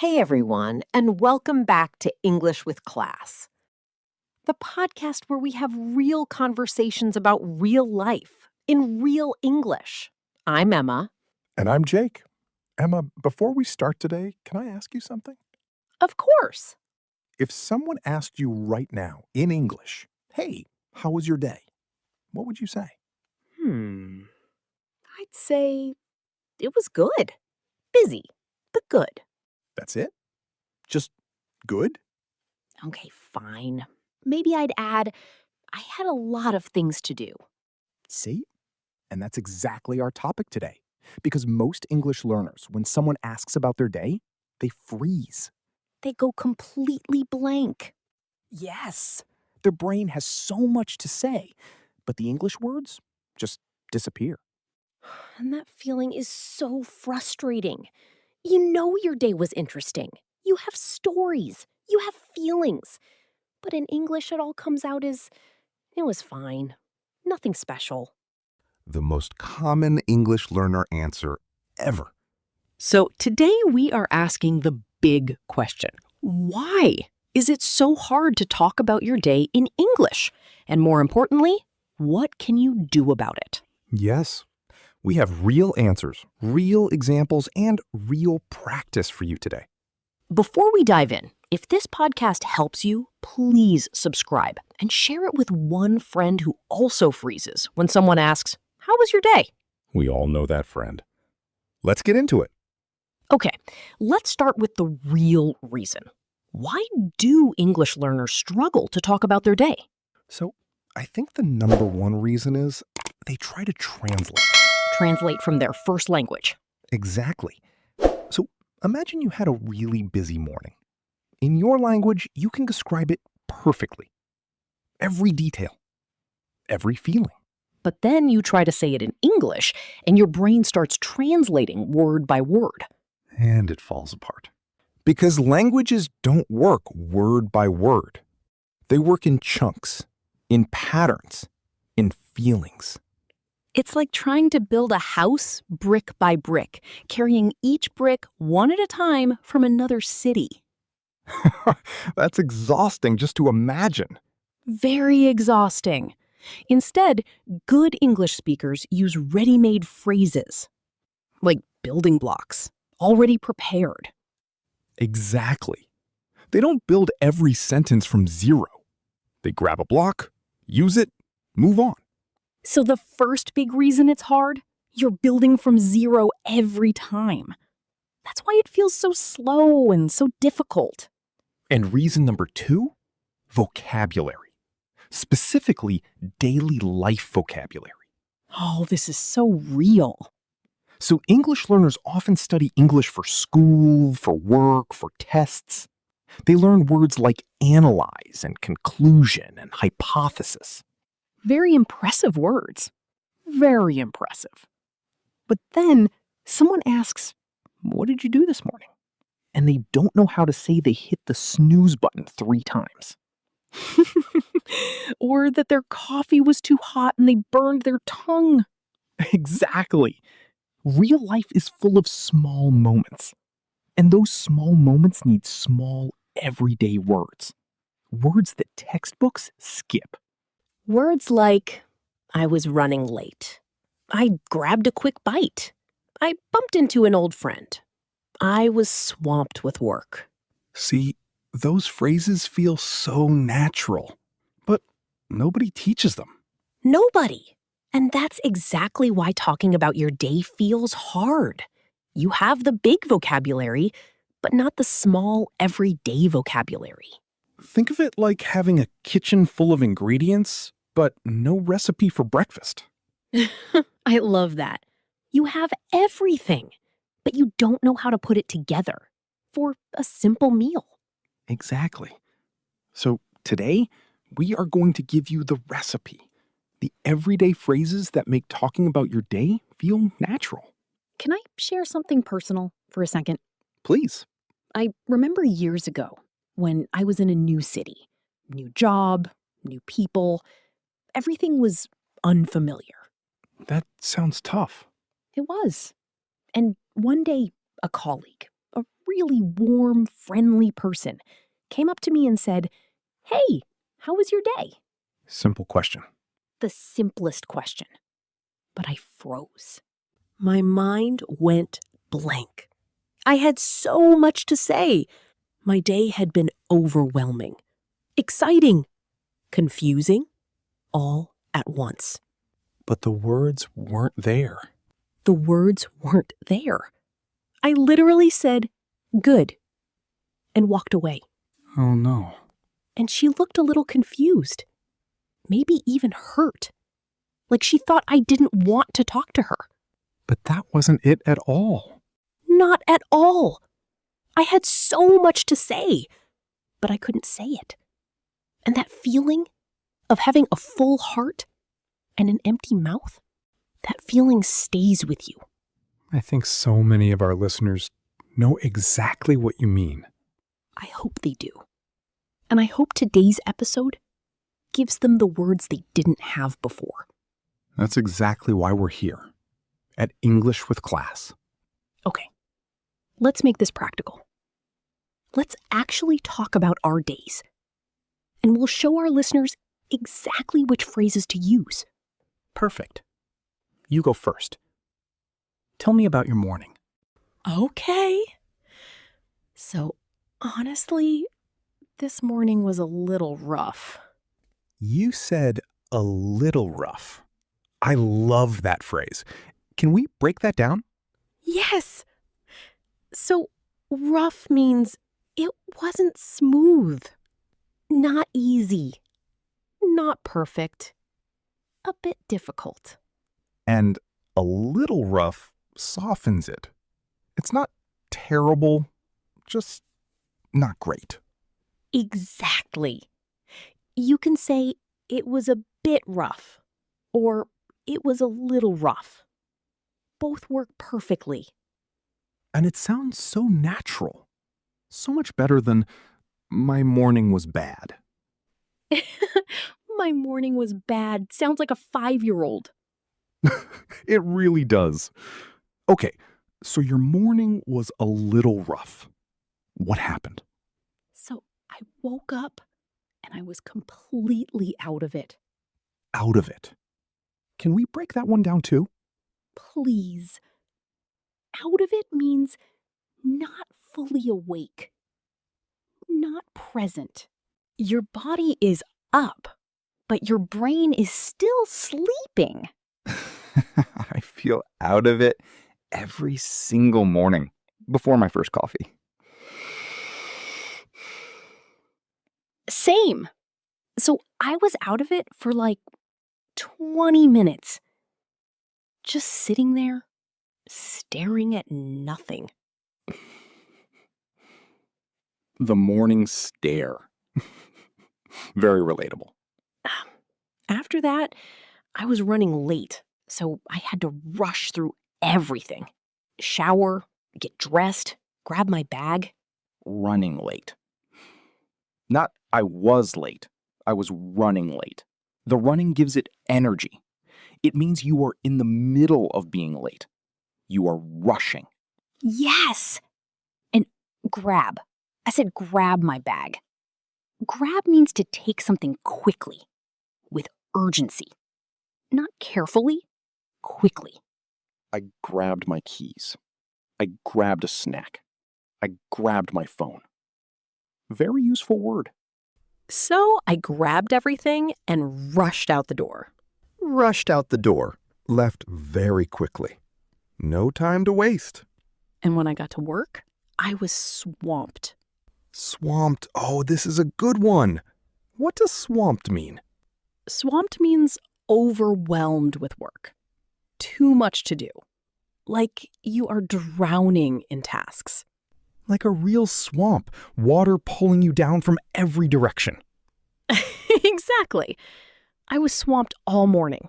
Hey everyone, and welcome back to English with Class, the podcast where we have real conversations about real life in real English. I'm Emma. And I'm Jake. Emma, before we start today, can I ask you something? Of course. If someone asked you right now in English, hey, how was your day? What would you say? I'd say it was good. Busy, but good. That's it? Just good? Okay, fine. Maybe I'd add, I had a lot of things to do. See? And that's exactly our topic today. Because most English learners, when someone asks about their day, they freeze. They go completely blank. Yes, their brain has so much to say, but the English words just disappear. And that feeling is so frustrating. You know your day was interesting. You have stories. You have feelings. But in English, it all comes out as, it was fine. Nothing special. The most common English learner answer ever. So today we are asking the big question. Why is it so hard to talk about your day in English? And more importantly, what can you do about it? Yes. We have real answers, real examples, and real practice for you today. Before we dive in, if this podcast helps you, please subscribe and share it with one friend who also freezes when someone asks, "How was your day?" We all know that friend. Let's get into it. Okay, let's start with the real reason. Why do English learners struggle to talk about their day? So, I think the number one reason is they try to translate. Translate from their first language. Exactly. So, imagine you had a really busy morning. In your language, you can describe it perfectly. Every detail, every feeling. But then you try to say it in English, and your brain starts translating word by word. And it falls apart. Because languages don't work word by word. They work in chunks, in patterns, in feelings. It's like trying to build a house brick by brick, carrying each brick one at a time from another city. That's exhausting just to imagine. Very exhausting. Instead, good English speakers use ready-made phrases, like building blocks, already prepared. Exactly. They don't build every sentence from zero. They grab a block, use it, move on. So the first big reason it's hard, you're building from zero every time. That's why it feels so slow and so difficult. And reason number two, vocabulary. Specifically, daily life vocabulary. Oh, this is so real. So English learners often study English for school, for work, for tests. They learn words like analyze and conclusion and hypothesis. Very impressive words. Very impressive. But then someone asks, "What did you do this morning?" And they don't know how to say they hit the snooze button 3 times. Or that their coffee was too hot and they burned their tongue. Exactly. Real life is full of small moments. And those small moments need small, everyday words. Words that textbooks skip. Words like, I was running late. I grabbed a quick bite. I bumped into an old friend. I was swamped with work. See, those phrases feel so natural. But nobody teaches them. Nobody. And that's exactly why talking about your day feels hard. You have the big vocabulary, but not the small, everyday vocabulary. Think of it like having a kitchen full of ingredients, but no recipe for breakfast. I love that. You have everything, but you don't know how to put it together for a simple meal. Exactly. So today, we are going to give you the recipe. The everyday phrases that make talking about your day feel natural. Can I share something personal for a second? Please. I remember years ago when I was in a new city, new job, new people. Everything was unfamiliar. That sounds tough. It was. And one day, a colleague, a really warm, friendly person came up to me and said, "Hey, how was your day?" Simple question. The simplest question. But I froze. My mind went blank. I had so much to say. My day had been overwhelming, exciting, confusing, all at once. But the words weren't there. The words weren't there. I literally said, "Good," and walked away. Oh no. And she looked a little confused, maybe even hurt, like she thought I didn't want to talk to her. But that wasn't it at all. Not at all. I had so much to say, but I couldn't say it. And that feeling of having a full heart and an empty mouth, that feeling stays with you. I think so many of our listeners know exactly what you mean. I hope they do. And I hope today's episode gives them the words they didn't have before. That's exactly why we're here at English with Class. Okay, let's make this practical. Let's actually talk about our days. And we'll show our listeners exactly which phrases to use. Perfect. You go first. Tell me about your morning. Okay. So, honestly, this morning was a little rough. You said a little rough. I love that phrase. Can we break that down? Yes. So, rough means it wasn't smooth, not easy, not perfect, a bit difficult. And a little rough softens it. It's not terrible, just not great. Exactly. You can say it was a bit rough or it was a little rough. Both work perfectly. And it sounds so natural. So much better than my morning was bad. My morning was bad. Sounds like a 5-year-old. It really does. Okay, so your morning was a little rough. What happened? So I woke up and I was completely out of it. Out of it. Can we break that one down too? Please. Out of it means not fully awake, not present. Your body is up, but your brain is still sleeping. I feel out of it every single morning before my first coffee. Same. So I was out of it for like 20 minutes. Just sitting there, staring at nothing. The morning stare. Very relatable. After that, I was running late, so I had to rush through everything. Shower, get dressed, grab my bag. Running late. Not I was late. I was running late. The running gives it energy. It means you are in the middle of being late. You are rushing. Yes! And grab. I said grab my bag. Grab means to take something quickly, with urgency. Not carefully, quickly. I grabbed my keys. I grabbed a snack. I grabbed my phone. Very useful word. So I grabbed everything and rushed out the door. Rushed out the door, left very quickly. No time to waste. And when I got to work, I was swamped. Swamped. Oh, this is a good one. What does swamped mean? Swamped means overwhelmed with work. Too much to do. Like you are drowning in tasks. Like a real swamp, water pulling you down from every direction. Exactly. I was swamped all morning.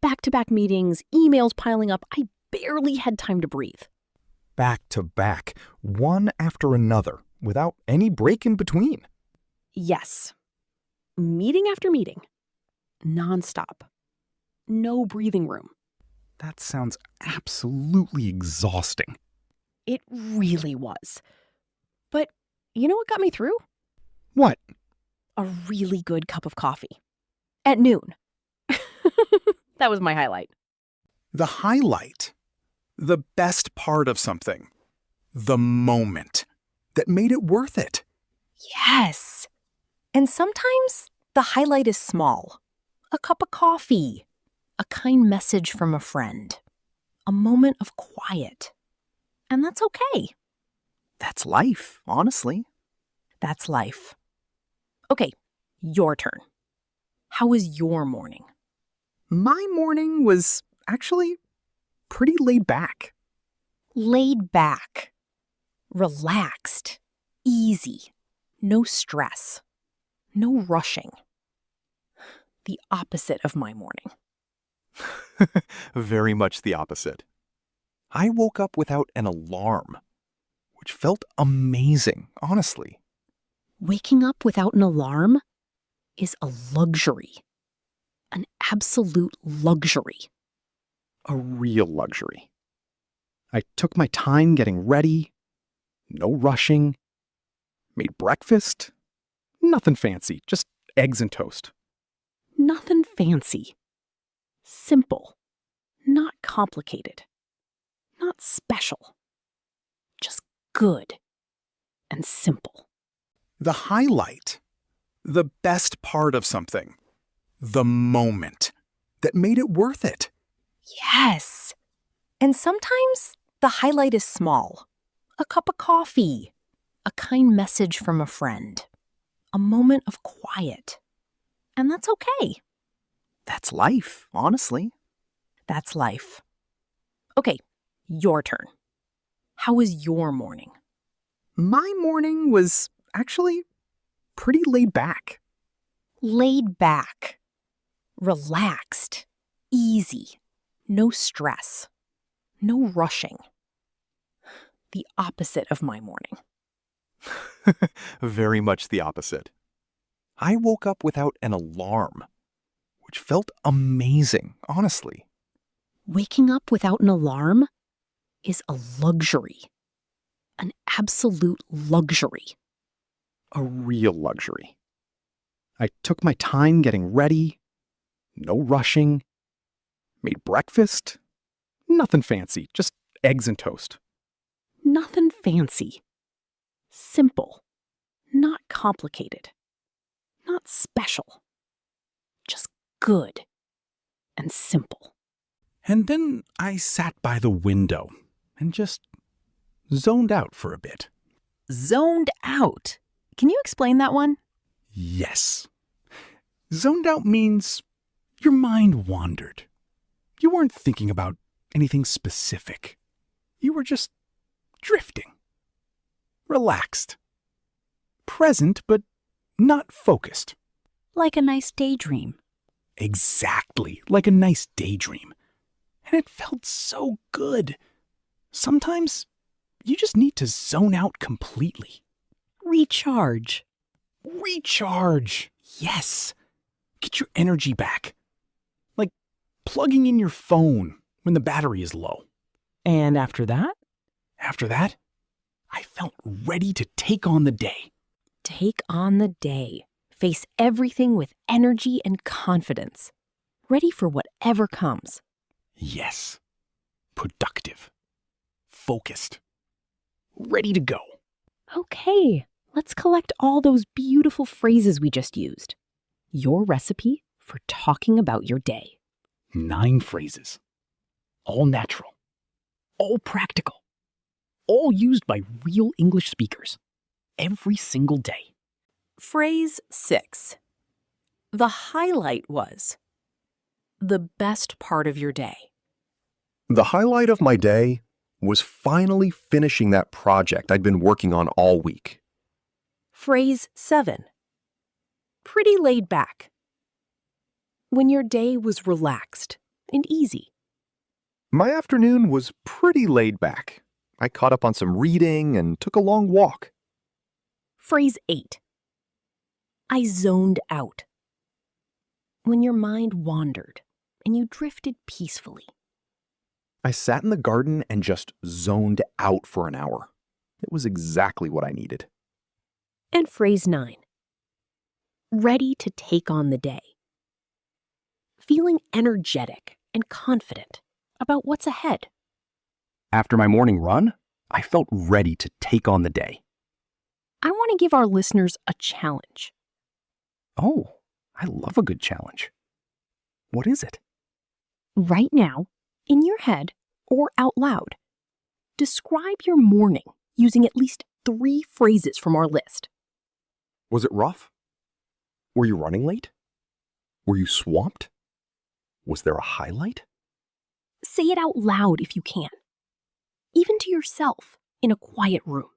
Back-to-back meetings, emails piling up. I barely had time to breathe. Back to back, one after another, without any break in between. Yes. Meeting after meeting. Nonstop. No breathing room. That sounds absolutely exhausting. It really was. You know what got me through? What? A really good cup of coffee. At noon. That was my highlight. The highlight. The best part of something. The moment that made it worth it. Yes. And sometimes the highlight is small. A cup of coffee. A kind message from a friend. A moment of quiet. And that's okay. That's life, honestly. That's life. Okay, your turn. How was your morning? My morning was actually pretty laid back. Laid back. Relaxed. Easy. No stress. No rushing. The opposite of my morning. Very much the opposite. I woke up without an alarm, which felt amazing, honestly. Waking up without an alarm is a luxury. An absolute luxury. A real luxury. I took my time getting ready, no rushing, made breakfast, nothing fancy, just eggs and toast. Nothing fancy. Simple. Not complicated. Not special. Just good and simple. The highlight, the best part of something, the moment that made it worth it. Yes. And sometimes the highlight is small. A cup of coffee. A kind message from a friend. A moment of quiet. And that's okay. That's life, honestly. That's life. Okay, your turn. How was your morning? My morning was actually pretty laid back. Laid back. Relaxed. Easy. No stress. No rushing. The opposite of my morning. Very much the opposite. I woke up without an alarm, which felt amazing, honestly. Waking up without an alarm is a luxury. An absolute luxury. A real luxury. I took my time getting ready, no rushing, made breakfast, nothing fancy, just eggs and toast. Nothing fancy. Simple. Not complicated. Not special. Just good and simple. And then I sat by the window and just zoned out for a bit. Zoned out. Can you explain that one? Yes. Zoned out means your mind wandered. You weren't thinking about anything specific. You were just drifting. Relaxed. Present, but not focused. Like a nice daydream. Exactly, like a nice daydream. And it felt so good. Sometimes you just need to zone out completely. Recharge. Recharge. Yes. Get your energy back. Like plugging in your phone when the battery is low. And after that? After that, I felt ready to take on the day. Take on the day. Face everything with energy and confidence. Ready for whatever comes. Yes. Productive. Focused. Ready to go. Okay, let's collect all those beautiful phrases we just used. Your recipe for talking about your day. 9 phrases. All natural. All practical. All used by real English speakers. Every single day. Phrase 6. The highlight was the best part of your day. The highlight of my day was finally finishing that project I'd been working on all week. Phrase 7. Pretty laid back. When your day was relaxed and easy. My afternoon was pretty laid back. I caught up on some reading and took a long walk. Phrase 8. I zoned out. When your mind wandered and you drifted peacefully. I sat in the garden and just zoned out for an hour. It was exactly what I needed. And phrase 9. Ready to take on the day. Feeling energetic and confident about what's ahead. After my morning run, I felt ready to take on the day. I want to give our listeners a challenge. Oh, I love a good challenge. What is it? Right now, in your head or out loud, describe your morning using at least 3 phrases from our list. Was it rough? Were you running late? Were you swamped? Was there a highlight? Say it out loud if you can, even to yourself in a quiet room.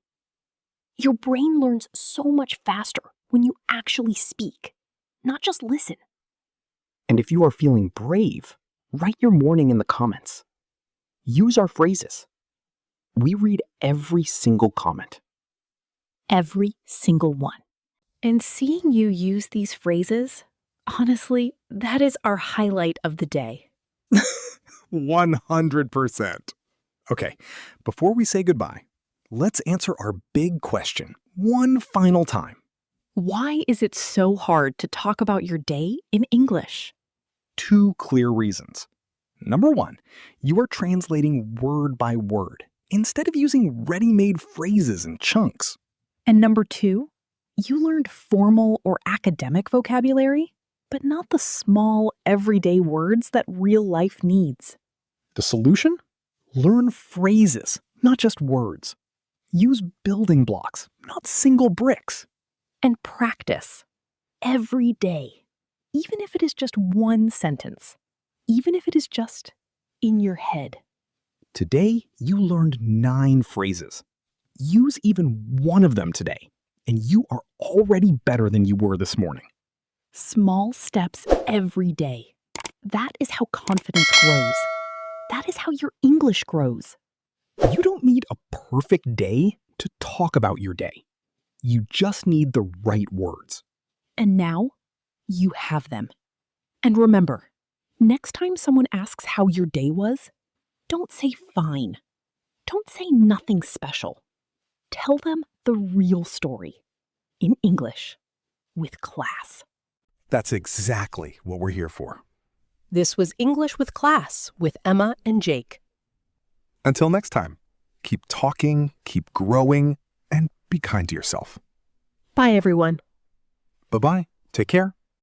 Your brain learns so much faster when you actually speak, not just listen. And if you are feeling brave, write your morning in the comments. Use our phrases. We read every single comment. Every single one. And seeing you use these phrases, honestly, that is our highlight of the day. 100%. Okay, before we say goodbye, let's answer our big question one final time. Why is it so hard to talk about your day in English? 2 clear reasons. Number 1, you are translating word by word instead of using ready-made phrases and chunks. And number 2, you learned formal or academic vocabulary, but not the small, everyday words that real life needs. The solution? Learn phrases, not just words. Use building blocks, not single bricks. And practice every day, even if it is just one sentence, even if it is just in your head. Today, you learned 9 phrases. Use even one of them today, and you are already better than you were this morning. Small steps every day. That is how confidence grows. That is how your English grows. You don't need a perfect day to talk about your day. You just need the right words. And now, you have them. And remember, next time someone asks how your day was, don't say fine. Don't say nothing special. Tell them the real story in English with class. That's exactly what we're here for. This was English with Class with Emma and Jake. Until next time, keep talking, keep growing, and be kind to yourself. Bye, everyone. Bye-bye. Take care.